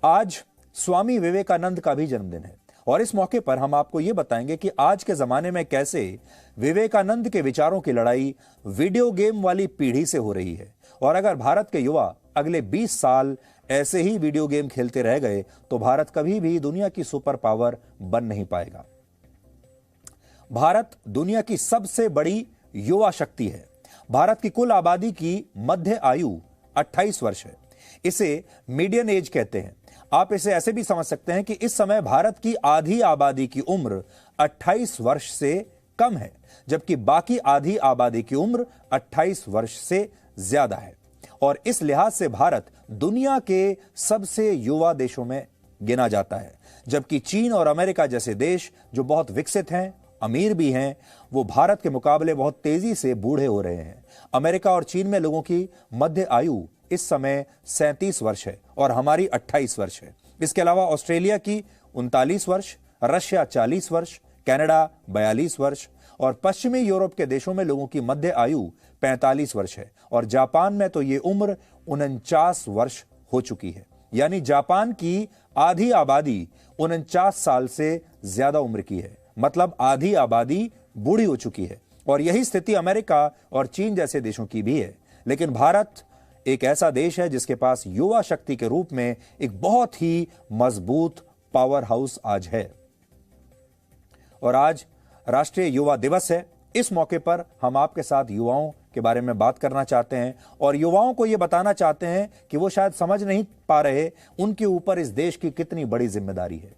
आज स्वामी विवेकानंद का भी जन्मदिन है और इस मौके पर हम आपको यह बताएंगे कि आज के जमाने में कैसे विवेकानंद के विचारों की लड़ाई वीडियो गेम वाली पीढ़ी से हो रही है। और अगर भारत के युवा अगले 20 साल ऐसे ही वीडियो गेम खेलते रह गए तो भारत कभी भी दुनिया की सुपर पावर बन नहीं पाएगा। भारत दुनिया की सबसे बड़ी युवा शक्ति है। भारत की कुल आबादी की मध्य आयु 28 वर्ष है। इसे मीडियन एज कहते हैं। आप इसे ऐसे भी समझ सकते हैं कि इस समय भारत की आधी आबादी की उम्र 28 वर्ष से कम है, जबकि बाकी आधी आबादी की उम्र 28 वर्ष से ज्यादा है। और इस लिहाज से भारत दुनिया के सबसे युवा देशों में गिना जाता है, जबकि चीन और अमेरिका जैसे देश जो बहुत विकसित हैं, अमीर भी हैं, वो भारत के मुकाबले बहुत तेजी से बूढ़े हो रहे हैं। अमेरिका और चीन में लोगों की मध्य आयु इस समय 37 वर्ष है और हमारी 28 वर्ष है। इसके अलावा ऑस्ट्रेलिया की 39 वर्ष, रशिया 40 वर्ष, कनाडा 42 वर्ष और पश्चिमी यूरोप के देशों में लोगों की मध्य आयु 45 वर्ष है और जापान में तो ये उम्र 49 वर्ष हो चुकी है। यानी जापान की आधी आबादी 49 साल से ज्यादा उम्र की है, मतलब आधी आबादी बूढ़ी हो चुकी है। और यही स्थिति अमेरिका और चीन जैसे देशों की भी है। लेकिन भारत एक ऐसा देश है जिसके पास युवा शक्ति के रूप में एक बहुत ही मजबूत पावर हाउस आज है। और आज राष्ट्रीय युवा दिवस है। इस मौके पर हम आपके साथ युवाओं के बारे में बात करना चाहते हैं और युवाओं को यह बताना चाहते हैं कि वो शायद समझ नहीं पा रहे उनके ऊपर इस देश की कितनी बड़ी जिम्मेदारी है।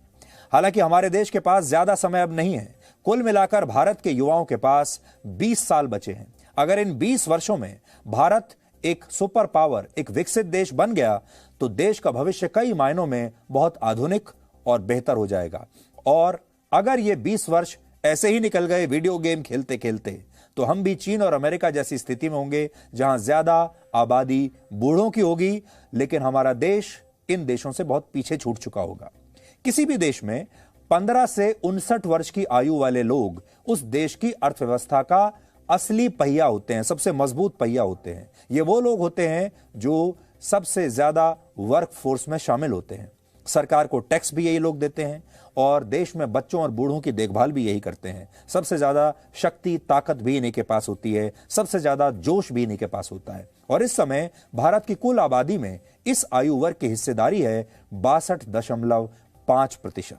हालांकि हमारे देश के पास ज्यादा समय अब नहीं है। कुल मिलाकर भारत के युवाओं के पास 20 साल बचे हैं। अगर इन 20 वर्षों में भारत एक सुपर पावर, एक विकसित देश बन गया तो देश का भविष्य कई मायनों में बहुत आधुनिक और बेहतर हो जाएगा। और अगर ये 20 वर्ष ऐसे ही निकल गए वीडियो गेम खेलते खेलते तो हम भी चीन और अमेरिका जैसी स्थिति में होंगे जहां ज्यादा आबादी बूढ़ों की होगी, लेकिन हमारा देश इन देशों से बहुत पीछे छूट चुका होगा। किसी भी देश में 15 से 59 वर्ष की आयु वाले लोग उस देश की अर्थव्यवस्था का असली पहिया होते हैं, सबसे मजबूत पहिया होते हैं। ये वो लोग होते हैं जो सबसे ज्यादा वर्क फोर्स में शामिल होते हैं। सरकार को टैक्स भी यही लोग देते हैं और देश में बच्चों और बूढ़ों की देखभाल भी यही करते हैं। सबसे ज्यादा शक्ति, ताकत भी इन्हीं के पास होती है, सबसे ज्यादा जोश भी इन्हीं के पास होता है। और इस समय भारत की कुल आबादी में इस आयु वर्ग की हिस्सेदारी है 62.5%।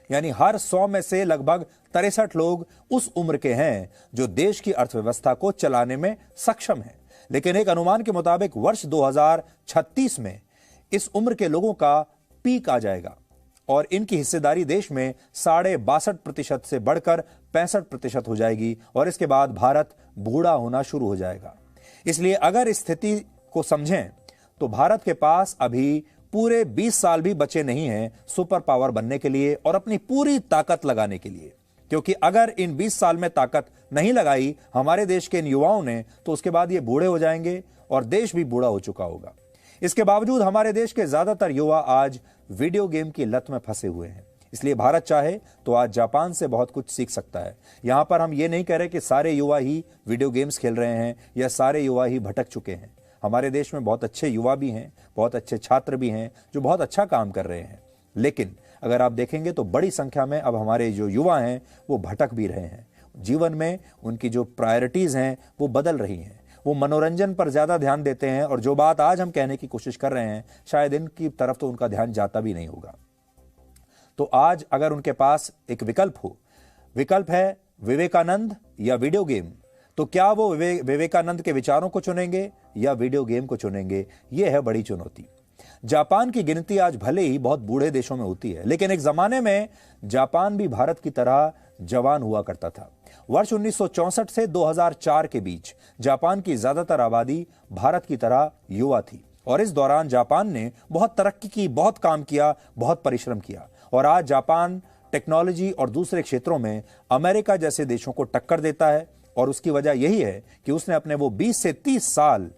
यानी हर 100 में से लगभग 63 लोग उस उम्र के हैं जो देश की अर्थव्यवस्था को चलाने में सक्षम हैं। लेकिन एक अनुमान के मुताबिक वर्ष 2036 में इस उम्र के लोगों का पीक आ जाएगा और इनकी हिस्सेदारी देश में 62.5% से बढ़कर 65% हो जाएगी और इसके बाद भारत बूढ़ा होना शुरू हो जाएगा। इसलिए अगर इस स्थिति को समझें तो भारत के पास अभी पूरे 20 साल भी बचे नहीं हैं सुपर पावर बनने के लिए और अपनी पूरी ताकत लगाने के लिए। क्योंकि अगर इन 20 साल में ताकत नहीं लगाई हमारे देश के इन युवाओं ने तो उसके बाद ये बूढ़े हो जाएंगे और देश भी बूढ़ा हो चुका होगा। इसके बावजूद हमारे देश के ज्यादातर युवा आज वीडियो गेम की लत में फंसे हुए हैं। इसलिए भारत चाहे तो आज जापान से बहुत कुछ सीख सकता है। यहां पर हम ये नहीं कह रहे कि सारे युवा ही वीडियो गेम्स खेल रहे हैं या सारे युवा ही भटक चुके हैं। हमारे देश में बहुत अच्छे युवा भी हैं, बहुत अच्छे छात्र भी हैं जो बहुत अच्छा काम कर रहे हैं। लेकिन अगर आप देखेंगे तो बड़ी संख्या में अब हमारे जो युवा हैं वो भटक भी रहे हैं। जीवन में उनकी जो प्रायोरिटीज हैं वो बदल रही हैं। वो मनोरंजन पर ज्यादा ध्यान देते हैं और जो बात आज हम कहने की कोशिश कर रहे हैं शायद इनकी तरफ तो उनका ध्यान जाता भी नहीं होगा। तो आज अगर उनके पास एक विकल्प है विवेकानंद या वीडियो गेम, तो क्या वो विवेकानंद के विचारों को चुनेंगे या वीडियो गेम को चुनेंगे? यह है बड़ी चुनौती। जापान की गिनती आज भले ही बहुत बूढ़े देशों में होती है, लेकिन एक जमाने में जापान भी भारत की तरह जवान हुआ करता था। वर्ष 1964 से 2004 के बीच जापान की ज्यादातर आबादी भारत की तरह युवा थी और इस दौरान जापान ने बहुत तरक्की की, बहुत काम किया, बहुत परिश्रम किया और आज जापान टेक्नोलॉजी और दूसरे क्षेत्रों में अमेरिका जैसे देशों को टक्कर देता है। और उसकी वजह यही है कि उसने अपने वो 20 से 30 साल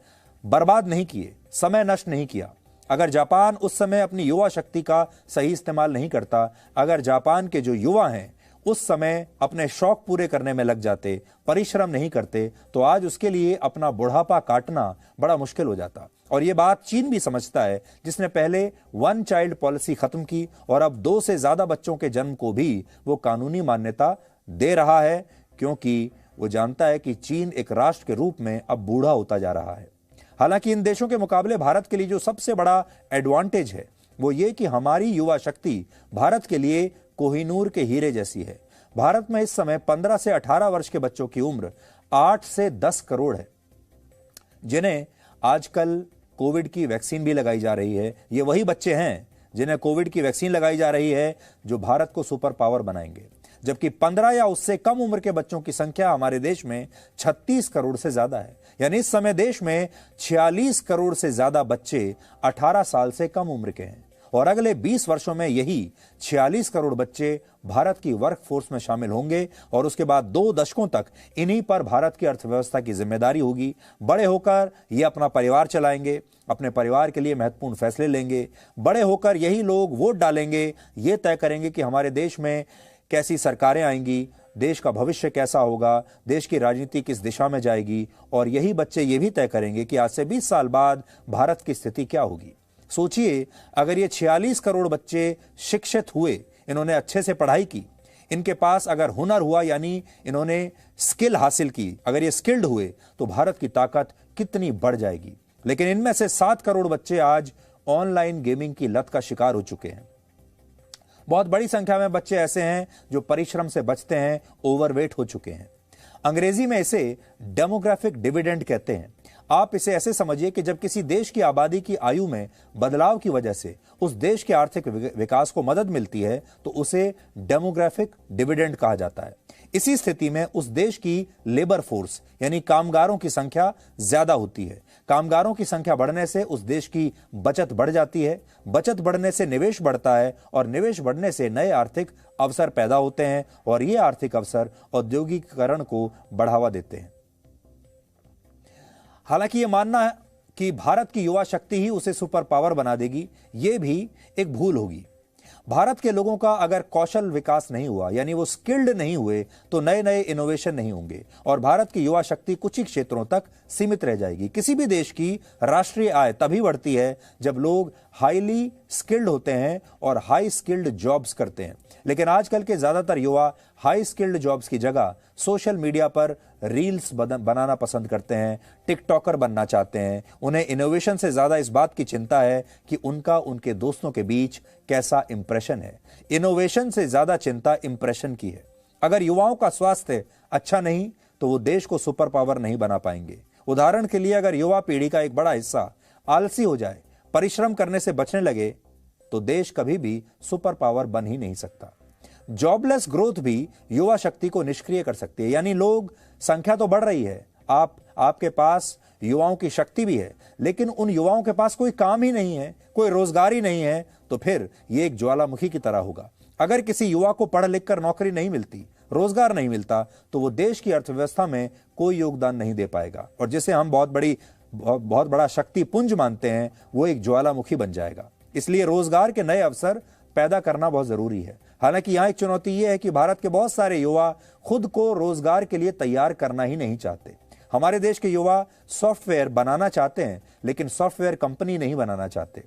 बर्बाद नहीं किए, समय नष्ट नहीं किया। अगर जापान उस समय अपनी युवा शक्ति का सही इस्तेमाल नहीं करता, अगर जापान के जो युवा हैं उस समय अपने शौक पूरे करने में लग जाते, परिश्रम नहीं करते, तो आज उसके लिए अपना बुढ़ापा काटना बड़ा मुश्किल हो जाता। और यह बात चीन भी समझता है, जिसने पहले वन चाइल्ड पॉलिसी खत्म की और अब 2 से ज्यादा बच्चों के जन्म को भी वो कानूनी मान्यता दे रहा है, क्योंकि वो जानता है कि चीन एक राष्ट्र के रूप में अब बूढ़ा होता जा रहा है। हालांकि इन देशों के मुकाबले भारत के लिए जो सबसे बड़ा एडवांटेज है वो ये कि हमारी युवा शक्ति भारत के लिए कोहिनूर के हीरे जैसी है। भारत में इस समय 15 से 18 वर्ष के बच्चों की उम्र 8 से 10 करोड़ है, जिन्हें आजकल कोविड की वैक्सीन भी लगाई जा रही है। ये वही बच्चे हैं जिन्हें कोविड की वैक्सीन लगाई जा रही है जो भारत को सुपर पावर बनाएंगे, जबकि 15 या उससे कम उम्र के बच्चों की संख्या हमारे देश में 36 करोड़ से ज्यादा है। यानी इस समय देश में 46 करोड़ से ज्यादा बच्चे 18 साल से कम उम्र के हैं और अगले 20 वर्षों में यही 46 करोड़ बच्चे भारत की वर्कफोर्स में शामिल होंगे और उसके बाद 2 दशकों तक इन्हीं पर भारत की अर्थव्यवस्था की जिम्मेदारी होगी। बड़े होकर ये अपना परिवार चलाएंगे, अपने परिवार के लिए महत्वपूर्ण फैसले लेंगे। बड़े होकर यही लोग वोट डालेंगे, ये तय करेंगे कि हमारे देश में कैसी सरकारें आएंगी, देश का भविष्य कैसा होगा, देश की राजनीति किस दिशा में जाएगी। और यही बच्चे ये भी तय करेंगे कि आज से 20 साल बाद भारत की स्थिति क्या होगी। सोचिए, अगर ये 46 करोड़ बच्चे शिक्षित हुए, इन्होंने अच्छे से पढ़ाई की, इनके पास अगर हुनर हुआ यानी इन्होंने स्किल हासिल की, अगर ये स्किल्ड हुए तो भारत की ताकत कितनी बढ़ जाएगी। लेकिन इनमें से 7 करोड़ बच्चे आज ऑनलाइन गेमिंग की लत का शिकार हो चुके हैं। बहुत बड़ी संख्या में बच्चे ऐसे हैं जो परिश्रम से बचते हैं, ओवरवेट हो चुके हैं। अंग्रेजी में इसे डेमोग्राफिक डिविडेंड कहते हैं। आप इसे ऐसे समझिए कि जब किसी देश की आबादी की आयु में बदलाव की वजह से उस देश के आर्थिक विकास को मदद मिलती है तो उसे डेमोग्राफिक डिविडेंड कहा जाता है। इसी स्थिति में उस देश की लेबर फोर्स यानी कामगारों की संख्या ज्यादा होती है। कामगारों की संख्या बढ़ने से उस देश की बचत बढ़ जाती है, बचत बढ़ने से निवेश बढ़ता है और निवेश बढ़ने से नए आर्थिक अवसर पैदा होते हैं और ये आर्थिक अवसर औद्योगिकीकरण को बढ़ावा देते हैं। हालांकि यह मानना है कि भारत की युवा शक्ति ही उसे सुपर पावर बना देगी, यह भी एक भूल होगी। भारत के लोगों का अगर कौशल विकास नहीं हुआ यानी वो स्किल्ड नहीं हुए तो नए नए इनोवेशन नहीं होंगे और भारत की युवा शक्ति कुछ ही क्षेत्रों तक सीमित रह जाएगी। किसी भी देश की राष्ट्रीय आय तभी बढ़ती है जब लोग हाईली स्किल्ड होते हैं और हाई स्किल्ड जॉब्स करते हैं। लेकिन आजकल के ज्यादातर युवा हाई स्किल्ड जॉब्स की जगह सोशल मीडिया पर रील्स बनाना पसंद करते हैं, टिकटॉकर बनना चाहते हैं। उन्हें इनोवेशन से ज्यादा इस बात की चिंता है कि उनका उनके दोस्तों के बीच कैसा इंप्रेशन है। इनोवेशन से ज्यादा चिंता इंप्रेशन की है। अगर युवाओं का स्वास्थ्य अच्छा नहीं तो वो देश को सुपर पावर नहीं बना पाएंगे। उदाहरण के लिए, अगर युवा पीढ़ी का एक बड़ा हिस्सा आलसी हो जाए, परिश्रम करने से बचने लगे, तो देश कभी भी सुपर पावर बन ही नहीं सकता। जॉबलेस ग्रोथ भी युवा शक्ति को निष्क्रिय कर सकती है। यानी लोग संख्या तो बढ़ रही है, आपके पास युवाओं की शक्ति भी है, लेकिन उन युवाओं के पास कोई काम ही नहीं है, कोई रोजगार ही नहीं है, तो फिर ये एक ज्वालामुखी की तरह होगा। अगर किसी युवा को पढ़ लिख कर नौकरी नहीं मिलती, रोजगार नहीं मिलता, तो वो देश की अर्थव्यवस्था में कोई योगदान नहीं दे पाएगा और जिसे हम बहुत बड़ा शक्ति पुंज मानते हैं, वो एक ज्वालामुखी बन जाएगा। इसलिए रोजगार के नए अवसर पैदा करना बहुत जरूरी है। हालांकि यहां एक चुनौती यह है कि भारत के बहुत सारे युवा खुद को रोजगार के लिए तैयार करना ही नहीं चाहते। हमारे देश के युवा सॉफ्टवेयर बनाना चाहते हैं, लेकिन सॉफ्टवेयर कंपनी नहीं बनाना चाहते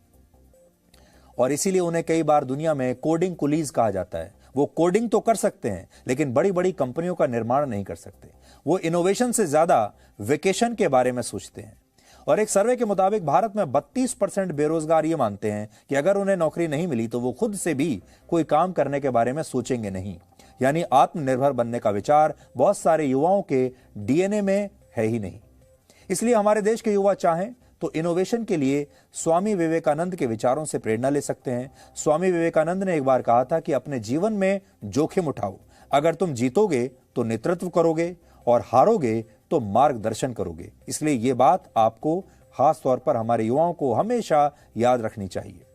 और इसीलिए उन्हें कई बार दुनिया में कोडिंग कुलीज कहा जाता है। वो कोडिंग तो कर सकते हैं, लेकिन बड़ी बड़ी कंपनियों का निर्माण नहीं कर सकते। वो इनोवेशन से ज्यादा वेकेशन के बारे में सोचते हैं। और एक सर्वे के मुताबिक भारत में 32% बेरोजगार ये मानते हैं कि अगर उन्हें नौकरी नहीं मिली तो वो खुद से भी कोई काम करने के बारे में सोचेंगे नहीं। यानी आत्मनिर्भर बनने का विचार बहुत सारे युवाओं के डीएनए में है ही नहीं। इसलिए हमारे देश के युवा चाहें तो इनोवेशन के लिए स्वामी विवेकानंद के विचारों से प्रेरणा ले सकते हैं। स्वामी विवेकानंद ने एक बार कहा था कि अपने जीवन में जोखिम उठाओ। अगर तुम जीतोगे तो नेतृत्व करोगे और हारोगे तो मार्गदर्शन करोगे। इसलिए यह बात आपको खास तौर पर हमारे युवाओं को हमेशा याद रखनी चाहिए।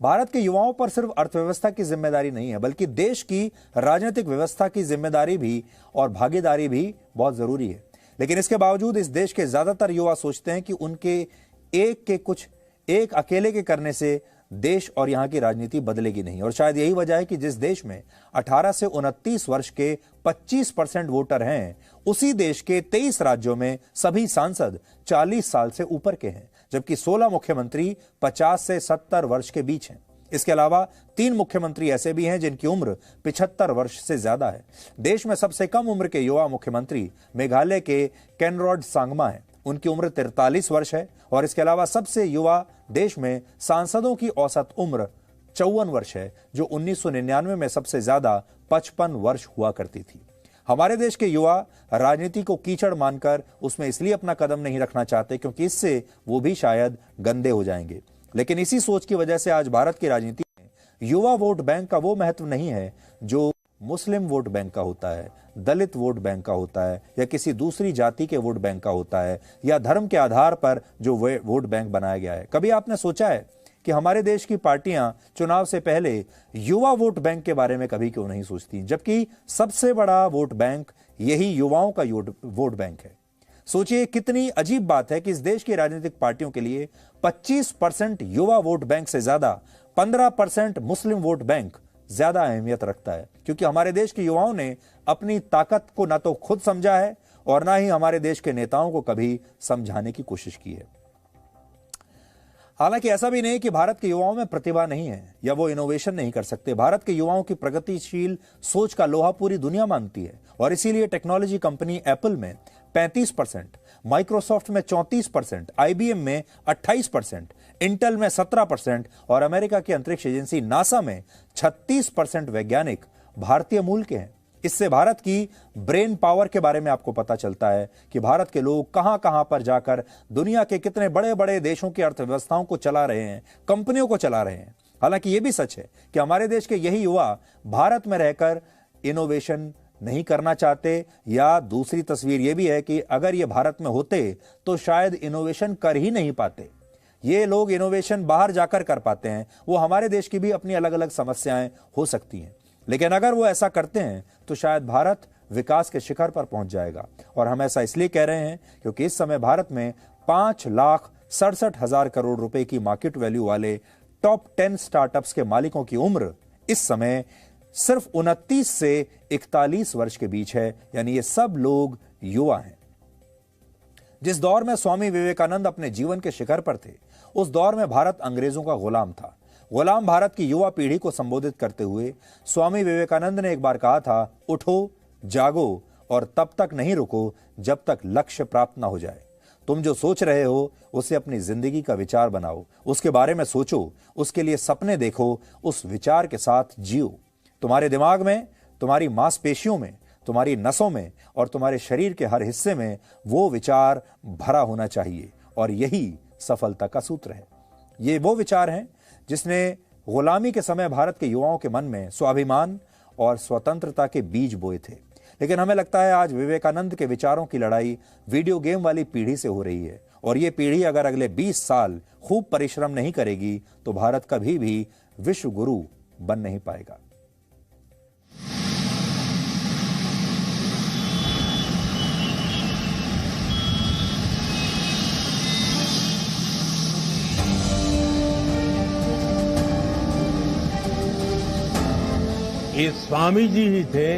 भारत के युवाओं पर सिर्फ अर्थव्यवस्था की जिम्मेदारी नहीं है, बल्कि देश की राजनीतिक व्यवस्था की जिम्मेदारी भी और भागीदारी भी बहुत जरूरी है। लेकिन इसके बावजूद इस देश के ज्यादातर युवा सोचते हैं कि उनके एक अकेले के करने से देश और यहां की राजनीति बदलेगी नहीं। और शायद यही वजह है कि जिस देश में 18 से 29 वर्ष के 25% वोटर हैं, उसी देश के 23 राज्यों में सभी सांसद 40 साल से ऊपर के हैं, जबकि 16 मुख्यमंत्री 50 से 70 वर्ष के बीच हैं। इसके अलावा 3 मुख्यमंत्री ऐसे भी हैं जिनकी उम्र 75 वर्ष से ज्यादा है। देश में सबसे कम उम्र के युवा मुख्यमंत्री मेघालय के केनराड सांगमा हैं। उनकी उम्र 43 वर्ष है। और इसके अलावा सबसे युवा देश में सांसदों की औसत उम्र 54 वर्ष है, जो 1999 में सबसे ज्यादा 55 वर्ष हुआ करती थी। हमारे देश के युवा राजनीति को कीचड़ मानकर उसमें इसलिए अपना कदम नहीं रखना चाहते क्योंकि इससे वो भी शायद गंदे हो जाएंगे। लेकिन इसी सोच की वजह से आज भारत की राजनीति में युवा वोट बैंक का वो महत्व नहीं है जो मुस्लिम वोट बैंक का होता है, दलित वोट बैंक का होता है, या किसी दूसरी जाति के वोट बैंक का होता है, या धर्म के आधार पर जो वोट बैंक बनाया गया है। कभी आपने सोचा है कि हमारे देश की पार्टियां चुनाव से पहले युवा वोट बैंक के बारे में कभी क्यों नहीं सोचती, जबकि सबसे बड़ा वोट बैंक यही युवाओं का वोट बैंक है। सोचिए कितनी अजीब बात है कि इस देश की राजनीतिक पार्टियों के लिए 25% युवा वोट बैंक से ज्यादा 15% मुस्लिम वोट बैंक ज्यादा अहमियत रखता है, क्योंकि हमारे देश के युवाओं ने अपनी ताकत को ना तो खुद समझा है और ना ही हमारे देश के नेताओं को कभी समझाने की कोशिश की है। हालांकि ऐसा भी नहीं कि भारत के युवाओं में प्रतिभा नहीं है या वो इनोवेशन नहीं कर सकते। भारत के युवाओं की प्रगतिशील सोच का लोहा पूरी दुनिया मानती है और इसीलिए टेक्नोलॉजी कंपनी एप्पल में 35%, माइक्रोसॉफ्ट में 34%, आईबीएम में 28%, इंटेल में 17% और अमेरिका की अंतरिक्ष एजेंसी नासा में 36% वैज्ञानिक भारतीय मूल के हैं। इससे भारत की ब्रेन पावर के बारे में आपको पता चलता है कि भारत के लोग कहां कहां पर जाकर दुनिया के कितने बड़े बड़े देशों की अर्थव्यवस्थाओं को चला रहे हैं, कंपनियों को चला रहे हैं। हालांकि यह भी सच है कि हमारे देश के यही युवा भारत में रहकर इनोवेशन नहीं करना चाहते, या दूसरी तस्वीर यह भी है कि अगर ये भारत में होते तो शायद इनोवेशन कर ही नहीं पाते। ये लोग इनोवेशन बाहर जाकर कर पाते हैं। वो हमारे देश की भी अपनी अलग अलग समस्याएं हो सकती हैं, लेकिन अगर वो ऐसा करते हैं तो शायद भारत विकास के शिखर पर पहुंच जाएगा। और हम ऐसा इसलिए कह रहे हैं क्योंकि इस समय भारत में 5,67,000 करोड़ रुपए की मार्केट वैल्यू वाले टॉप 10 स्टार्टअप्स के मालिकों की उम्र इस समय सिर्फ 29 से 41 वर्ष के बीच है, यानी ये सब लोग युवा हैं। जिस दौर में स्वामी विवेकानंद अपने जीवन के शिखर पर थे, उस दौर में भारत अंग्रेजों का गुलाम था। गुलाम भारत की युवा पीढ़ी को संबोधित करते हुए स्वामी विवेकानंद ने एक बार कहा था, उठो, जागो और तब तक नहीं रुको जब तक लक्ष्य प्राप्त ना हो जाए। तुम जो सोच रहे हो उसे अपनी जिंदगी का विचार बनाओ, उसके बारे में सोचो, उसके लिए सपने देखो, उस विचार के साथ जियो। तुम्हारे दिमाग में, तुम्हारी मांसपेशियों में, तुम्हारी नसों में और तुम्हारे शरीर के हर हिस्से में वो विचार भरा होना चाहिए, और यही सफलता का सूत्र है। ये वो विचार हैं जिसने गुलामी के समय भारत के युवाओं के मन में स्वाभिमान और स्वतंत्रता के बीज बोए थे। लेकिन हमें लगता है आज विवेकानंद के विचारों की लड़ाई वीडियो गेम वाली पीढ़ी से हो रही है, और ये पीढ़ी अगर अगले 20 साल खूब परिश्रम नहीं करेगी तो भारत कभी भी विश्व गुरु बन नहीं पाएगा। ये स्वामी जी ही थे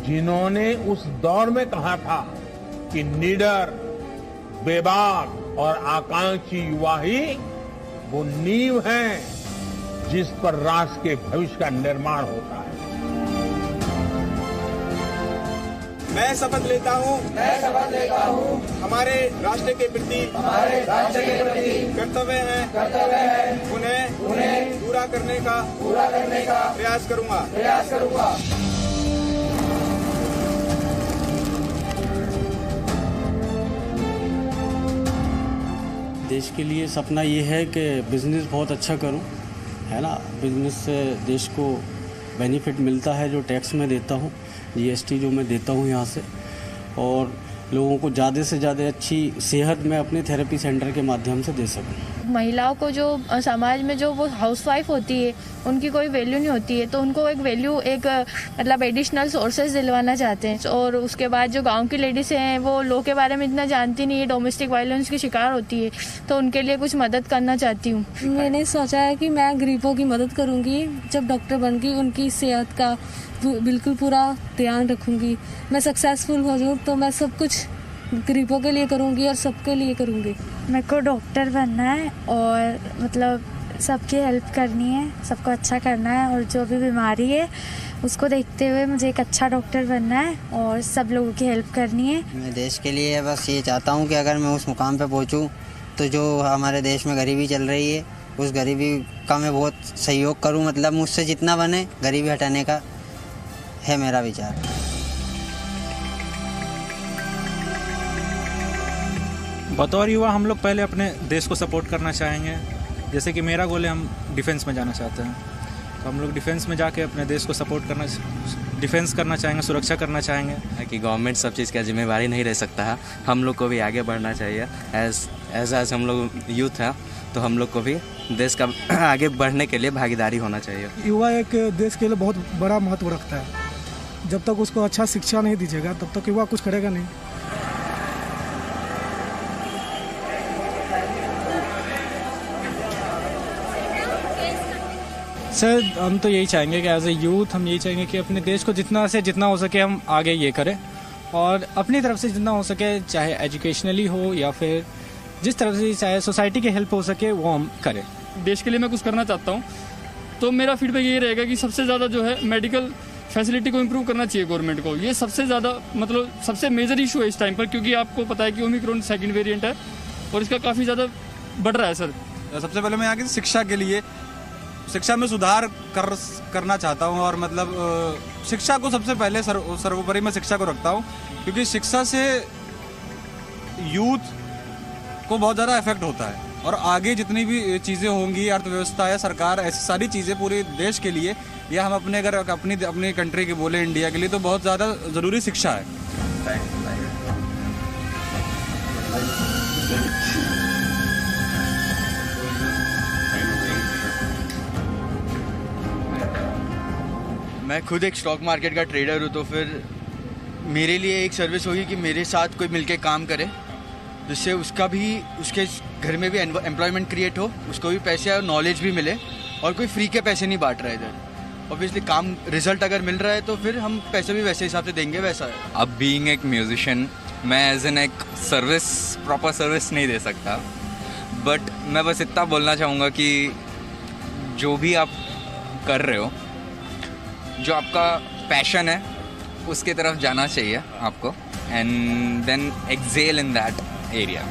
जिन्होंने उस दौर में कहा था कि निडर, बेबाक और आकांक्षी युवा ही वो नींव है जिस पर राष्ट्र के भविष्य का निर्माण होता है। मैं शपथ लेता हूँ हमारे राष्ट्र के प्रति कर्तव्य है उन्हें पूरा करने का प्रयास करूंगा। देश के लिए सपना ये है कि बिजनेस बहुत अच्छा करूं, है ना। बिजनेस से देश को बेनिफिट मिलता है, जो टैक्स में देता हूं, जीएसटी जो मैं देता हूं यहाँ से, और लोगों को ज़्यादा से ज़्यादा अच्छी सेहत मैं अपने थेरेपी सेंटर के माध्यम से दे सकूं। महिलाओं को जो समाज में जो वो हाउसवाइफ होती है उनकी कोई वैल्यू नहीं होती है, तो उनको एक वैल्यू एक मतलब एडिशनल सोर्सेज दिलवाना चाहते हैं। और उसके बाद जो गांव की लेडीज़ हैं वो लॉ के बारे में इतना जानती नहीं है, डोमेस्टिक वायलेंस की शिकार होती है, तो उनके लिए कुछ मदद करना चाहती हूँ। मैंने सोचा है कि मैं गरीबों की मदद करूँगी, जब डॉक्टर बन गई उनकी सेहत का बिल्कुल पूरा ध्यान रखूँगी। मैं सक्सेसफुल हो जाऊँ तो मैं सब कुछ गरीबों के लिए करूँगी और सबके लिए करूँगी। मेरे को डॉक्टर बनना है और मतलब सबकी हेल्प करनी है, सबको अच्छा करना है, और जो भी बीमारी है उसको देखते हुए मुझे एक अच्छा डॉक्टर बनना है और सब लोगों की हेल्प करनी है। मैं देश के लिए बस ये चाहता हूँ कि अगर मैं उस मुकाम पे पहुँचूँ तो जो हमारे देश में गरीबी चल रही है उस गरीबी का मैं बहुत सहयोग करूँ, मतलब मुझसे जितना बने गरीबी हटाने का है मेरा विचार। बतौर युवा हम लोग पहले अपने देश को सपोर्ट करना चाहेंगे। जैसे कि मेरा गोल है, हम डिफेंस में जाना चाहते हैं, तो हम लोग डिफेंस में जाके अपने देश को सपोर्ट करना, डिफेंस करना चाहेंगे, सुरक्षा करना चाहेंगे। कि गवर्नमेंट सब चीज़ का जिम्मेवारी नहीं रह सकता है, हम लोग को भी आगे बढ़ना चाहिए। एज हम लोग यूथ हैं तो हम लोग को भी देश का आगे बढ़ने के लिए भागीदारी होना चाहिए। युवा एक देश के लिए बहुत बड़ा महत्व रखता है। जब तक उसको अच्छा शिक्षा नहीं दीजिएगा तब तक युवा कुछ करेगा नहीं। सर हम तो यही चाहेंगे कि एज ए यूथ हम यही चाहेंगे कि अपने देश को जितना से जितना हो सके हम आगे ये करें, और अपनी तरफ से जितना हो सके, चाहे एजुकेशनली हो या फिर जिस तरफ से चाहे सोसाइटी की हेल्प हो सके वो हम करें। देश के लिए मैं कुछ करना चाहता हूँ, तो मेरा फीडबैक ये रहेगा कि सबसे ज़्यादा जो है मेडिकल फैसिलिटी को इम्प्रूव करना चाहिए गवर्नमेंट को। ये सबसे ज़्यादा मतलब सबसे मेजर इशू है इस टाइम पर, क्योंकि आपको पता है कि ओमिक्रॉन सेकंड वेरिएंट है और इसका काफ़ी ज़्यादा बढ़ रहा है। सर सबसे पहले मैं यहाँ की शिक्षा के लिए, शिक्षा में सुधार करना चाहता हूँ, और मतलब शिक्षा को सबसे पहले सर्वोपरि मैं शिक्षा को रखता हूँ, क्योंकि शिक्षा से यूथ को बहुत ज़्यादा इफेक्ट होता है, और आगे जितनी भी चीज़ें होंगी, अर्थव्यवस्था है, सरकार, ऐसी सारी चीज़ें पूरे देश के लिए, या हम अपने अगर अपनी कंट्री के बोले इंडिया के लिए, तो बहुत ज़्यादा ज़रूरी शिक्षा है। मैं खुद एक स्टॉक मार्केट का ट्रेडर हूँ, तो फिर मेरे लिए एक सर्विस होगी कि मेरे साथ कोई मिलके काम करे, जिससे उसका भी, उसके घर में भी एम्प्लॉयमेंट क्रिएट हो, उसको भी पैसे और नॉलेज भी मिले, और कोई फ्री के पैसे नहीं बांट रहा है इधर। ऑब्वियसली काम रिजल्ट अगर मिल रहा है तो फिर हम पैसे भी वैसे हिसाब से देंगे, वैसा है। अब बीइंग एक म्यूजिशियन मैं एज एन एक सर्विस, प्रॉपर सर्विस नहीं दे सकता, बट मैं बस इतना बोलना चाहूँगा कि जो भी आप कर रहे हो, जो आपका पैशन है उसकी तरफ जाना चाहिए आपको, and then excel in that area.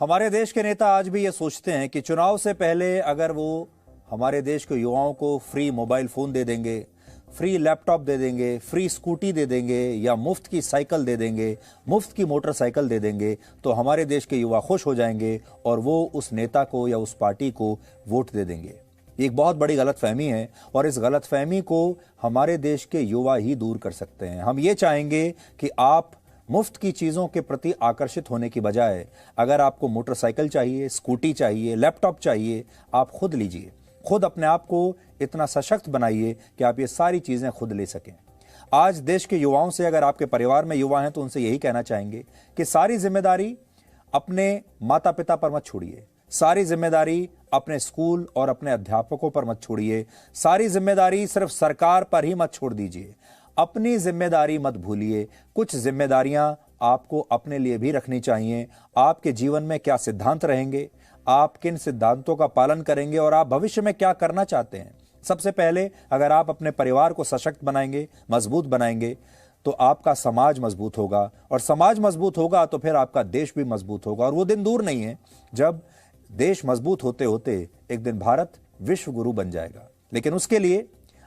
हमारे देश के नेता आज भी ये सोचते हैं कि चुनाव से पहले अगर वो हमारे देश के युवाओं को फ्री मोबाइल फोन दे देंगे, फ्री लैपटॉप दे देंगे, फ्री स्कूटी दे देंगे, या मुफ्त की साइकिल दे देंगे, मुफ्त की मोटरसाइकिल दे देंगे, तो हमारे देश के युवा खुश हो जाएंगे और वो उस नेता को या उस पार्टी को वोट दे देंगे। एक बहुत बड़ी गलतफहमी है, और इस गलतफहमी को हमारे देश के युवा ही दूर कर सकते हैं। हम ये चाहेंगे कि आप मुफ्त की चीज़ों के प्रति आकर्षित होने की बजाय, अगर आपको मोटरसाइकिल चाहिए, स्कूटी चाहिए, लैपटॉप चाहिए, आप खुद लीजिए। खुद अपने आप को इतना सशक्त बनाइए कि आप ये सारी चीज़ें खुद ले सकें। आज देश के युवाओं से, अगर आपके परिवार में युवा हैं तो उनसे यही कहना चाहेंगे कि सारी जिम्मेदारी अपने माता पिता पर मत छोड़िए, सारी जिम्मेदारी अपने स्कूल और अपने अध्यापकों पर मत छोड़िए, सारी जिम्मेदारी सिर्फ सरकार पर ही मत छोड़ दीजिए। अपनी जिम्मेदारी मत भूलिए। कुछ जिम्मेदारियां आपको अपने लिए भी रखनी चाहिए। आपके जीवन में क्या सिद्धांत रहेंगे, आप किन सिद्धांतों का पालन करेंगे, और आप भविष्य में क्या करना चाहते हैं। सबसे पहले अगर आप अपने परिवार को सशक्त बनाएंगे, मजबूत बनाएंगे, तो आपका समाज मजबूत होगा, और समाज मजबूत होगा तो फिर आपका देश भी मजबूत होगा। और वो दिन दूर नहीं है जब देश मजबूत होते होते एक दिन भारत विश्व गुरु बन जाएगा। लेकिन उसके लिए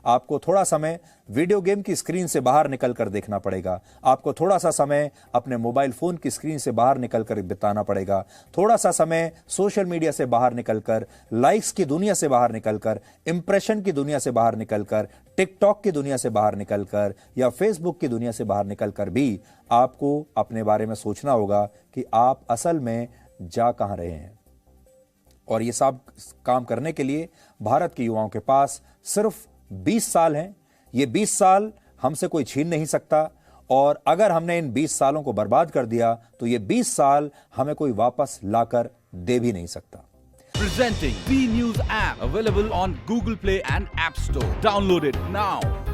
आपको थोड़ा समय वीडियो गेम की स्क्रीन से बाहर निकलकर देखना पड़ेगा। आपको थोड़ा सा समय अपने मोबाइल फोन की स्क्रीन से बाहर निकलकर बिताना पड़ेगा। थोड़ा सा समय सोशल मीडिया से बाहर निकलकर, लाइक्स की दुनिया से बाहर निकलकर, इंप्रेशन की दुनिया से बाहर निकलकर, टिकटॉक की दुनिया से बाहर निकलकर या फेसबुक की दुनिया से बाहर निकलकर भी आपको अपने बारे में सोचना होगा कि आप असल में जा कहां रहे हैं। और ये सब काम करने के लिए भारत के युवाओं के पास सिर्फ 20 साल हैं। ये 20 साल हमसे कोई छीन नहीं सकता, और अगर हमने इन 20 सालों को बर्बाद कर दिया तो ये 20 साल हमें कोई वापस लाकर दे भी नहीं सकता। Presenting B News app, available on Google Play and App Store. Download it now.